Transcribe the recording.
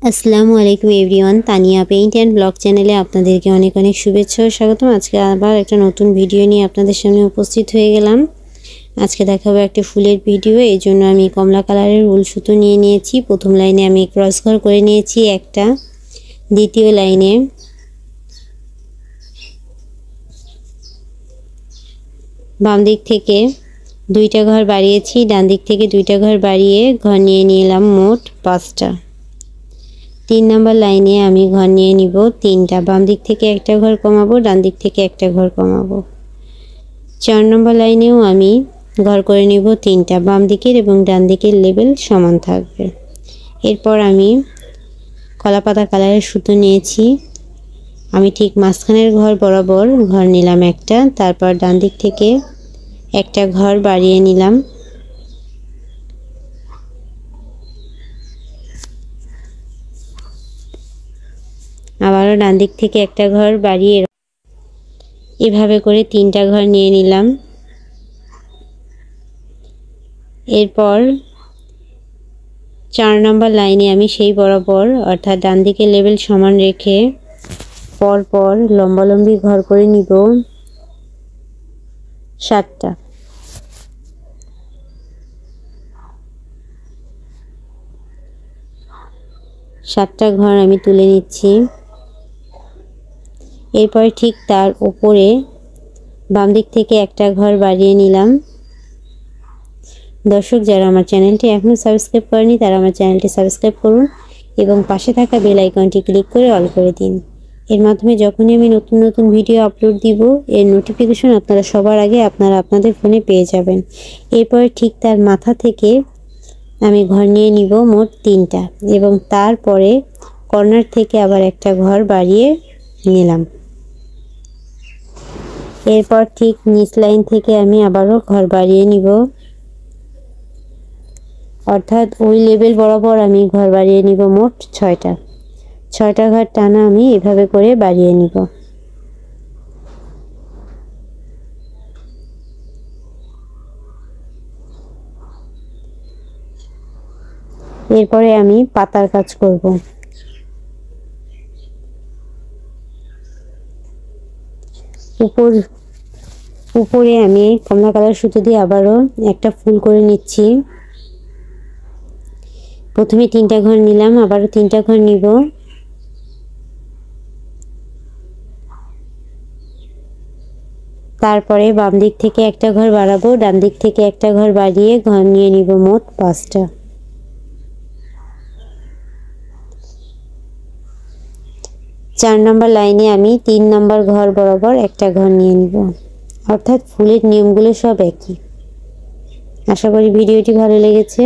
আসসালামু আলাইকুম everyone, Tania paint and blog চ্যানেলে আপনাদেরকে অনেক অনেক শুভেচ্ছা ও স্বাগতম। আজকে আবার একটা নতুন ভিডিও নিয়ে আপনাদের সামনে উপস্থিত হয়ে গেলাম। আজকে দেখাবো একটা ফুলের ভিডিও। এই জন্য আমি কমলা কালারের উল সুতো নিয়ে নিয়েছি। প্রথম লাইনে আমি ক্রস ঘর করে নিয়েছি একটা, দ্বিতীয় লাইনে বাম দিক থেকে দুইটা ঘর বাড়িয়েছি, ডান দিক থেকে দুইটা ঘর বাড়িয়ে ঘর নিয়ে নিলাম মোট 5টা। 3 নম্বর লাইনে আমি ঘর নিয়ে নিব 3টা, বাম দিক থেকে একটা ঘর কমাবো, ডান দিক থেকে একটা ঘর কমাবো। 4 নম্বর লাইনেও আমি ঘর করে নিব 3টা, বাম দিকের এবং ডান দিকের লেবেল সমান থাকবে। এরপর আমি কলাপাতা কালারের সুতো নিয়েছি, আমি ঠিক মাঝখানের ঘর বরাবর ঘর নিলাম একটা, তারপর ডান দিক থেকে একটা ঘর বাড়িয়ে নিলাম, আবারও ডান দিক থেকে একটা ঘর বাড়িয়ে এভাবে করে 3টা ঘর নিয়ে নিলাম। এরপর 4 নম্বর লাইনে আমি সেই বরাবর অর্থাৎ ডান দিকে লেবেল সমান রেখে পরপর লম্বালম্বি ঘর করে নিব 7টা। সাতটা ঘর আমি তুলে নিচ্ছি। এরপর ঠিক তার উপরে বাম দিক থেকে একটা ঘর বাড়িয়ে নিলাম। দর্শক যারা আমার চ্যানেলটি এখনও সাবস্ক্রাইব করেনি তারা আমার চ্যানেলটি সাবস্ক্রাইব করুন এবং পাশে থাকা বেল আইকনটি ক্লিক করে অল করে দিন। এর মাধ্যমে যখনই আমি নতুন নতুন ভিডিও আপলোড দিব এর নোটিফিকেশন আপনারা সবার আগে আপনাদের ফোনে পেয়ে যাবেন। এরপর ঠিক তার মাথা থেকে আমি ঘর নিয়ে নিব মোট 3টা এবং তারপরে কর্নার থেকে আবার একটা ঘর বাড়িয়ে নিলাম। এরপর ঠিক নিচ লাইন থেকে আমি আবারও ঘর বাড়িয়ে নিব, অর্থাৎ ওই লেবেল বরাবর আমি ঘর বাড়িয়ে নিব মোট 6টা। 6টা ঘর টানা আমি এভাবে করে বাড়িয়ে নিব। এরপরে আমি পাতার কাজ করব। উপরে আমি কমলা কালার সুতো দিয়ে আবারও একটা ফুল করে নিচ্ছি। প্রথমে 3টা ঘর নিলাম, আবারও 3টা ঘর নিব, তারপরে বাম দিক থেকে একটা ঘর বাড়াবো, ডান দিক থেকে একটা ঘর বাড়িয়ে ঘর নিয়ে নিব মোট 5টা। 4 নম্বর লাইনে আমি 3 নম্বর ঘর বরাবর একটা ঘর নিয়ে নিব, অর্থাৎ ফুলের নিয়মগুলো সব একই। আশা করি ভিডিওটি ভালো লেগেছে।